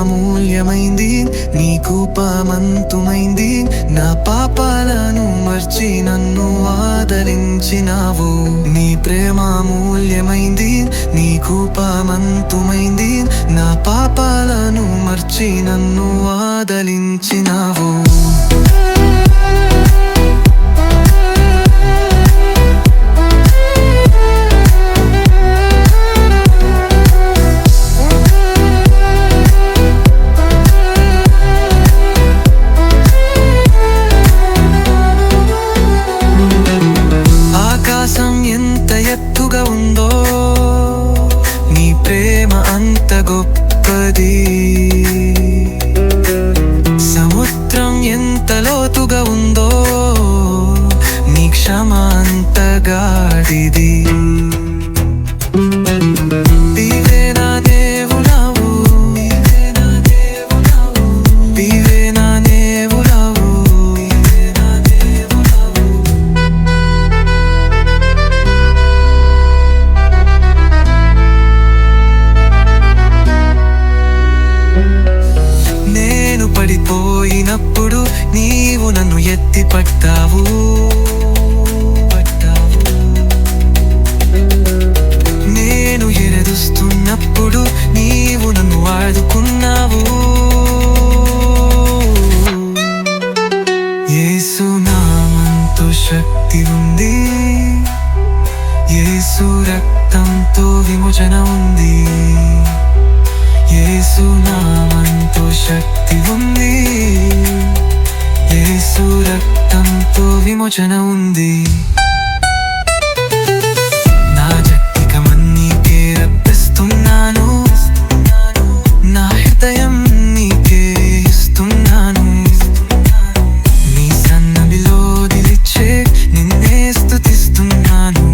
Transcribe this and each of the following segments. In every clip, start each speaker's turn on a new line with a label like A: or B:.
A: అమూల్యమైంది, నీ కృపమంతుమైంది. నా పాపాలను మర్చి నన్ను ఆదరించినావు. నీ ప్రేమ అమూల్యమైంది, నీ కృపమంతుమైంది. నా పాపాలను మర్చి నన్ను ఆదరించినావు. ఉందో నీ ప్రేమ అంత గొప్పది, సముద్రం ఎంత లోతుగా ఉందో నీ క్షమ అంత గాఢిది. పడిపోయినప్పుడు నీవు నన్ను ఎత్తి పట్టావు. నేను ఎదురుస్తున్నప్పుడు నీవు నన్ను ఆదుకున్నావు. యేసు నామంతో శక్తి ఉంది, యేసు రక్తంతో విమోచన ఉంది. యేసు నామంతో శక్తి ఉంది, యేసు రక్తంతో విమోచన ఉంది. నా జక్తికమన్నీకే రప్పిస్తున్నాను, నా హృదయం నీకే ఇస్తున్నాను. నీ సన్నబిలో నిలిచే నిన్నే స్తుతిస్తున్నాను.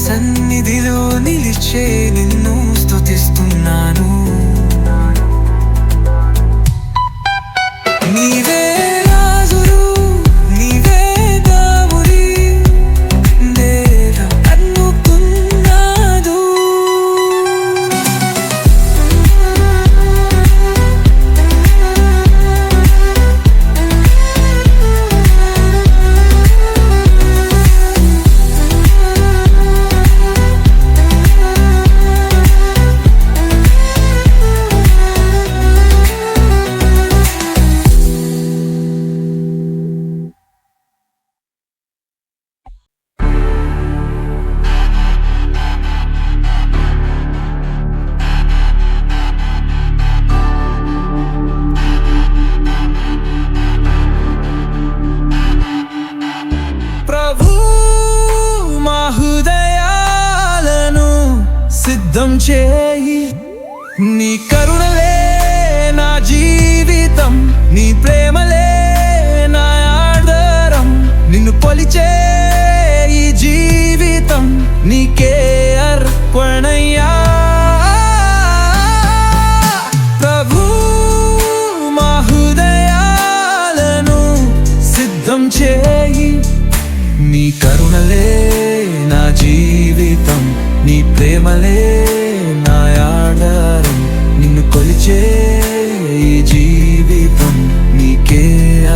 A: సన్నిధిలో నిలిచే నిన్ను స్తుతిస్తున్నాను. నీవే రాజురు, నీవే దామురి, నేల అన్నుకున్నాదు. సిద్ధం చేయి, నీ కరుణలే నా జీవితం, నీ ప్రేమలే నా ఆధారం. నిన్ను కొలిచే ఈ జీవితం నీకే అర్పణయ్యా. ప్రభు మా హృదయాలను సిద్ధం చేయి, నీ కరుణలే నా జీవితం, నీ ప్రేమలే నా ఆధారం. నిన్ను కొలిచే ఈ జీవితం నీకే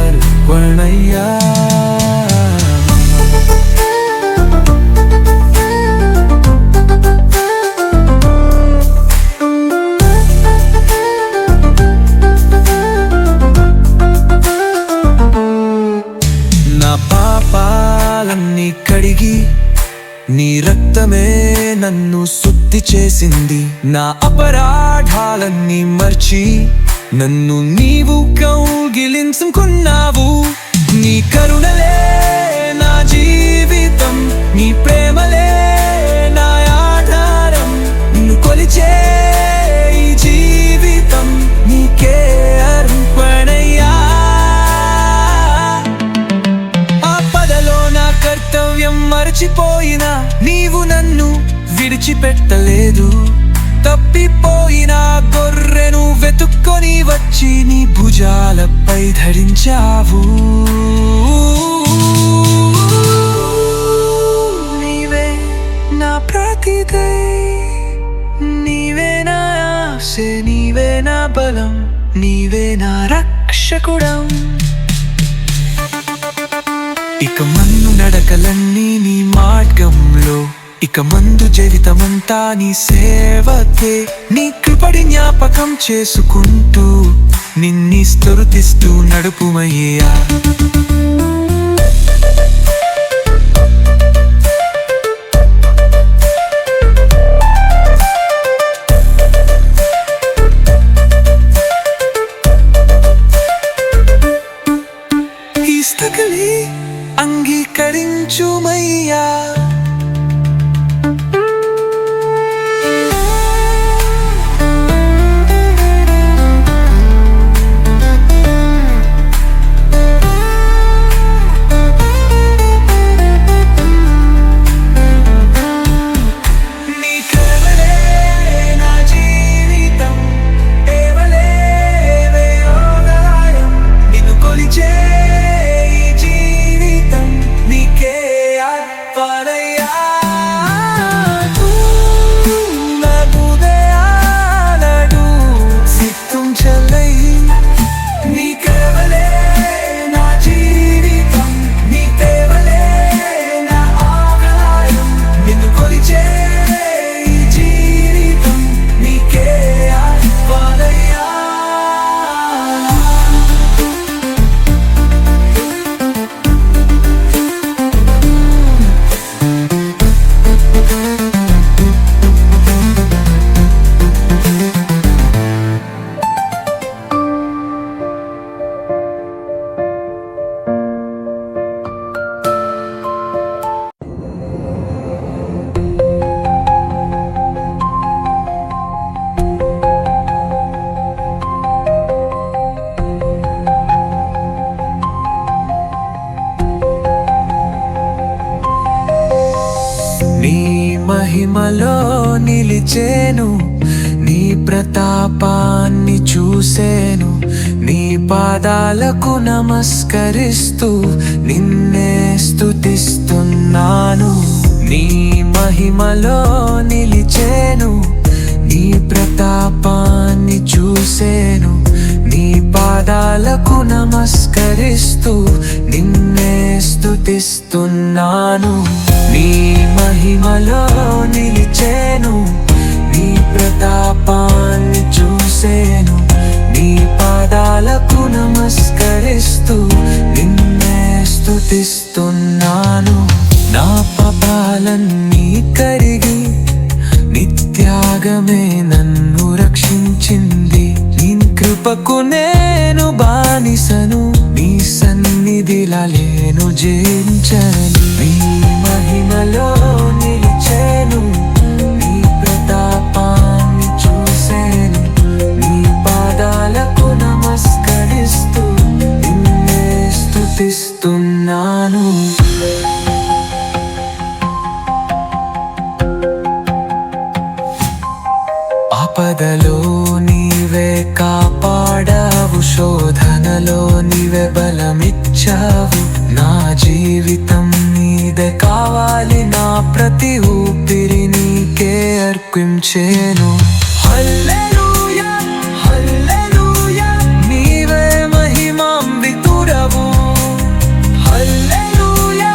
A: అర్పణయ్యా. నా పాపాలన్నీ కడిగి నీ రక్తమే నన్ను శుద్ధి చేసింది. నా అపరాధాలన్నీ మర్చి నన్ను నీవు కౌగిలించుకున్నావు. నీ కరుణలే నా జీవితం, నీ ప్రేమలే నా ఆధారం. నిన్ను కొలిచే ఈ జీవితం నీకే అర్పణయ్యా. ఆపదలో నా కర్తవ్యం మరచిపోయినా నీవు నన్ను విడిచిపెట్టలేదు. తప్పిపోయిన గొర్రెను వెతుక్కొని వచ్చి నీ భుజాలపై ధరించావు. నీవే నా ప్రతిదై, నీవే నా ఆశ, నీవే నా బలం, నీవే నా రక్షకుడం. ఇక మన్ను నడకలన్నీ నీ మార్గంలో, ఇక మందు జీవితమంతా నీ సేవకే. నీ కృపడి జ్ఞాపకం చేసుకుంటూ నిన్ని స్తుతిస్తూ నడుపుమయ్యా. ఈ స్థితిని అంగీకరించుమయ్యా. మహిమలో నిలిచేను, నీ ప్రతాపాన్ని చూసేను. నీ పాదాలకు నమస్కరిస్తూ నిన్నే స్తుతిస్తున్నాను. నీ మహిమలో నిలిచేను, నీ ప్రతాపాన్ని చూసేను. నీ పాదాలకు నమస్కరిస్తూ నిన్నే స్తుతిస్తున్నాను. నీ మహిమలో నిలిచేను, నీ ప్రతాపాన్ని చూసేను. నీ పాదాలకు నమస్కరిస్తూ నిన్నే స్తుతిస్తున్నాను. నా పాపాలన్నీ కరిగి నిత్యాగమే నన్ను రక్షించింది. నీ కృపకు నేను బానిసను, నీ సన్నిధిలా లేను జయించను. నీ మహిమలో నిలిచేను, నీ ప్రతాపాన్ని చూసేను. నీ పాదాలకు నమస్కరిస్తూ నిన్నే స్తుతిస్తున్నాను. ఆపదలో నీవే కాపాడావు, శోధనలో నీవే బలమిచ్చావు. నా జీవితం నీదే కావాలి, నా ప్రతి ఊపిరి నీకే అర్పించేను. హల్లెలూయా హల్లెలూయా, నీవే మహిమాన్వితుడవు. హల్లెలూయా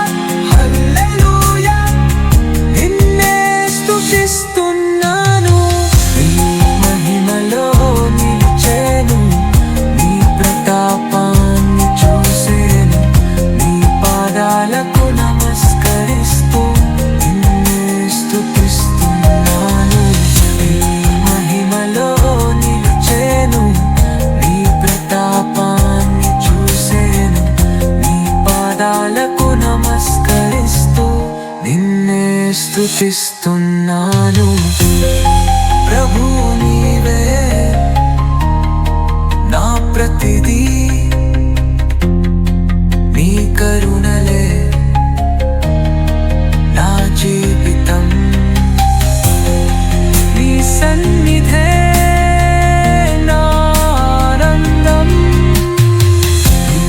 A: హల్లెలూయా, నిన్నే స్తుతిస్తున్నాను. నీ మహిమలో నిలిచేను, నీ ప్రతాపాన్ని చూసేను. నీ పాదాలకు నమస్కరిస్తూ నిన్నే స్తుతిస్తున్నాను. నీ మహిమలో స్తుతిస్తున్నాను ప్రభు నీవే నా ప్రతిదీ నీ కరుణలే నా జీవితం నీ సన్నిధే నా ఆనందం నీ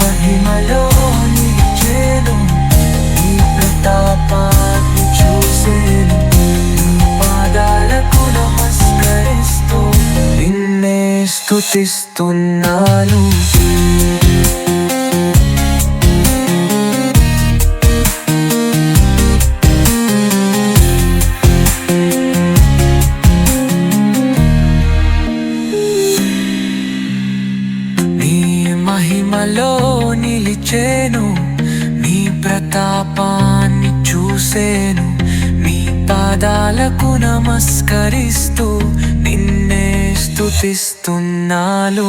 A: మహిమలో నిలిచేను నీ ప్రతాపాన్ని చూసేను నీ పాదాలకు నమస్కరిస్తూ నిన్నే స్తుతిస్తున్నాను మహిమలో నిలిచేను నీ ప్రతాపాన్ని చూసేను నీ పాదాలకు నమస్కరిస్తూ నిన్నే స్తుతిస్తున్నాను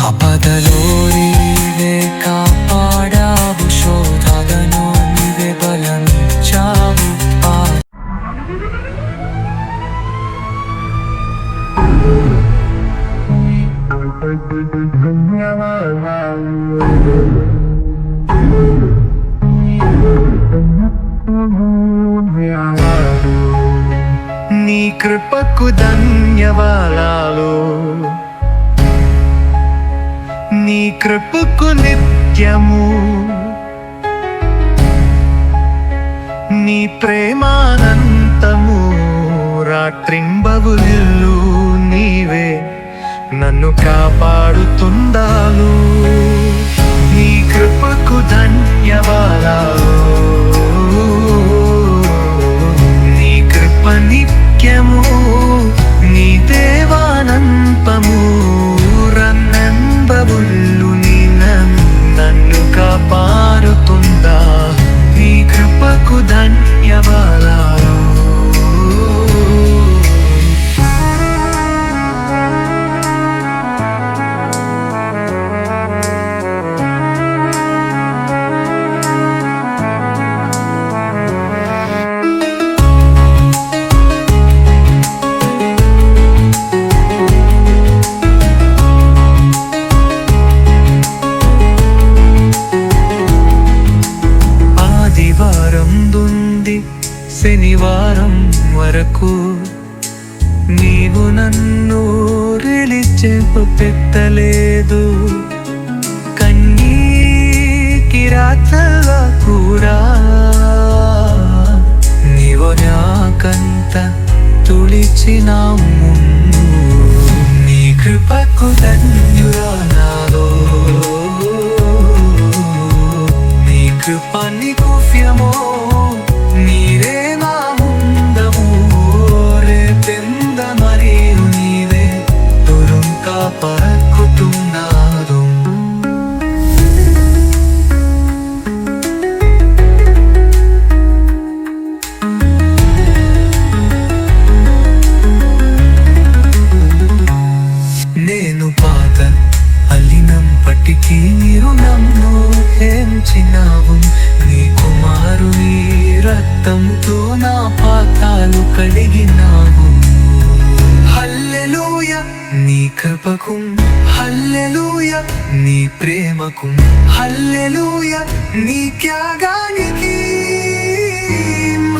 A: ఆపదలో నీవే కాపాడావు శోధనలో నీవే బలమిచ్చావు
B: నీ కృపకు ధన్యవాదాలు నీ కృపకు నిత్యము నీ ప్రేమానంతము రాత్రింబవులు నీవే నన్ను కాపాడుతుండాలు నీ కృపకు ధన్యవాదాలు నీ కృప నిత్యము నీ దేవానంతము రన్నెంబవులు నన్ను కాపాడుతుందా నీ కృపకు ధన్యవాదాలు శనివారం వరకు నీవు నన్ను పెట్టలేదు కన్నీకి రాత్రగా కూడా నీవు నాకంత తుడిచినావు నీ కృపకు ధన్యురానాలో నీ కృప నీ కుఫ్యమో నీరే నా ముందము రేపెంద మరియు నీవే తురుంకా పరక్కుతున్నాదు నేను పాత అల్లినంపటికీ మీరు నన్ను హెంచినావు నీ కుమారుని రక్తంతో నా పాతాలు కడిగినావు హల్లెలూయా నీ కృపకు హల్లెలూయా నీ ప్రేమకు హల్లెలూయా నీ త్యాగానికి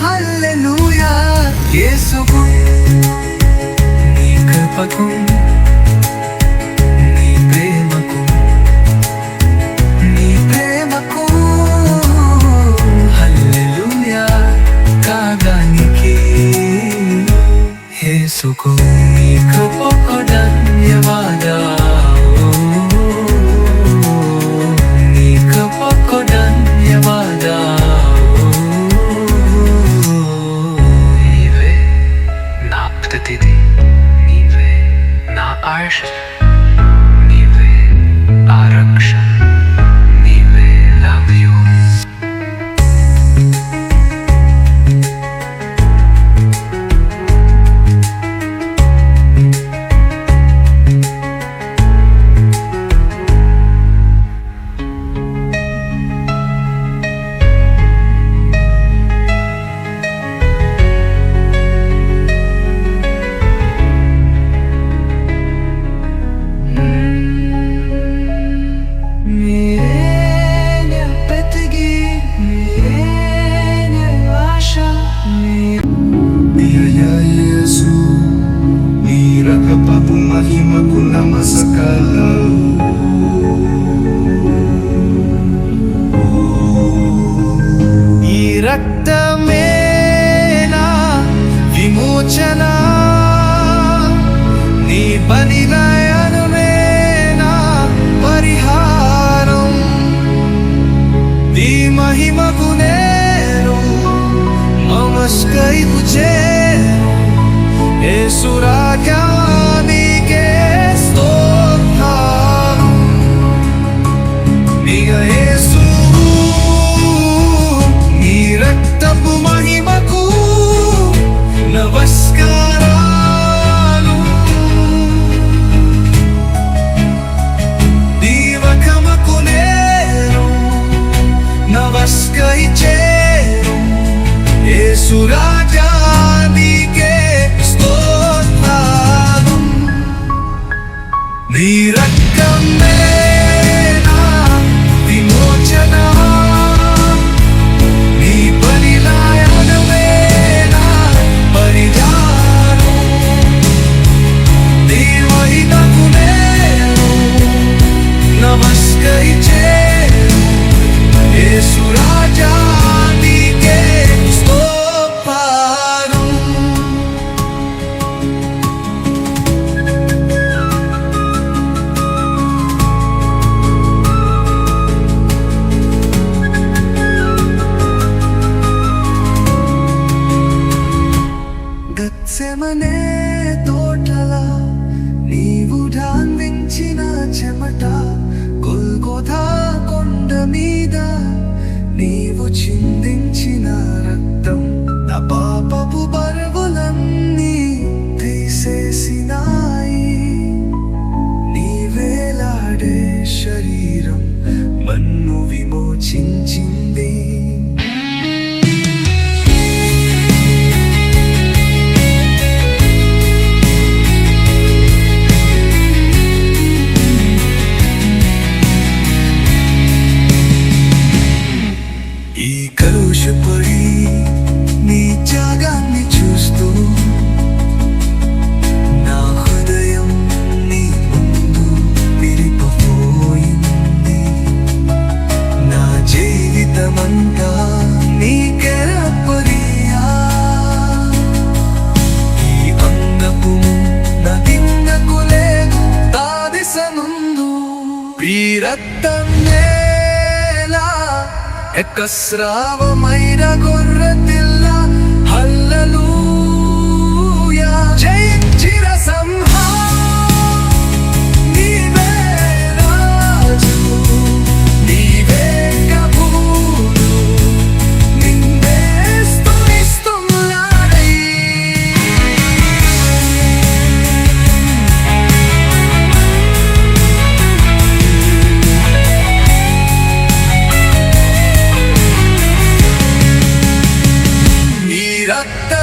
B: హల్లెలూయా యేసుకు నీ కృపకు యేసుకు నీ కృపకు ధన్యవాదాలు నీ కృపకు ధన్యవాదాలు నీవే నా ప్రతిదీ నీవే నా ఆశ నీవే ఆరక్షణ నీవే love you
C: tagapagpapabu mahimagu na masakala. ఈ రక్తమేనా విమోచన, నీ బలిదానమేనా పరిహారం. నీ మహిమకు నేను నమస్కరింపు చేను, యేసు రాజా నీకే స్తోత్రం. నీయ యేసు నీ రక్తపు మహిమకు నమస్కారాలు. దీవకమకు నేను నమస్కరించేను, యేసు రాజా నీకే స్తోత్రాలు. నీ రక్తమేనా విమోచన, నీ బలిదానమేనా పరిహారం. నీ మహిమకు నేను నమస్కరించేను, యేసు రాజా నీకే స్తోత్రం. గత్సెమనే తోటలా నీవు ధాన్వించిన చెమట, గొల్గొథా కొండ మీద నీవు చిందించిన రక్తం, నా పాపపు బరువులన్నీ తీసేసినాయి. నీ వేలాడే శరీరం మన్ను విమోచించింది. ఈ కలుషపడి నీ త్యాగాన్ని చూస్తూ నా హృదయం నీ ముందు విరిగిపోయింది. నా జీవితమంతా నీకే అర్పణియా. ఈ అంగపు నా తిన్నకు లేదు తాదిసముందు. ఈ రక్తమే ఎక్కస్రావమైన గొర్రెపిల్ల, హల్లెలూయా. జయించిన సంహారం నీవే రాజు, నీవే ప్రభువు, నిన్నే స్తుతిస్తున్నారై. ఈ రక్త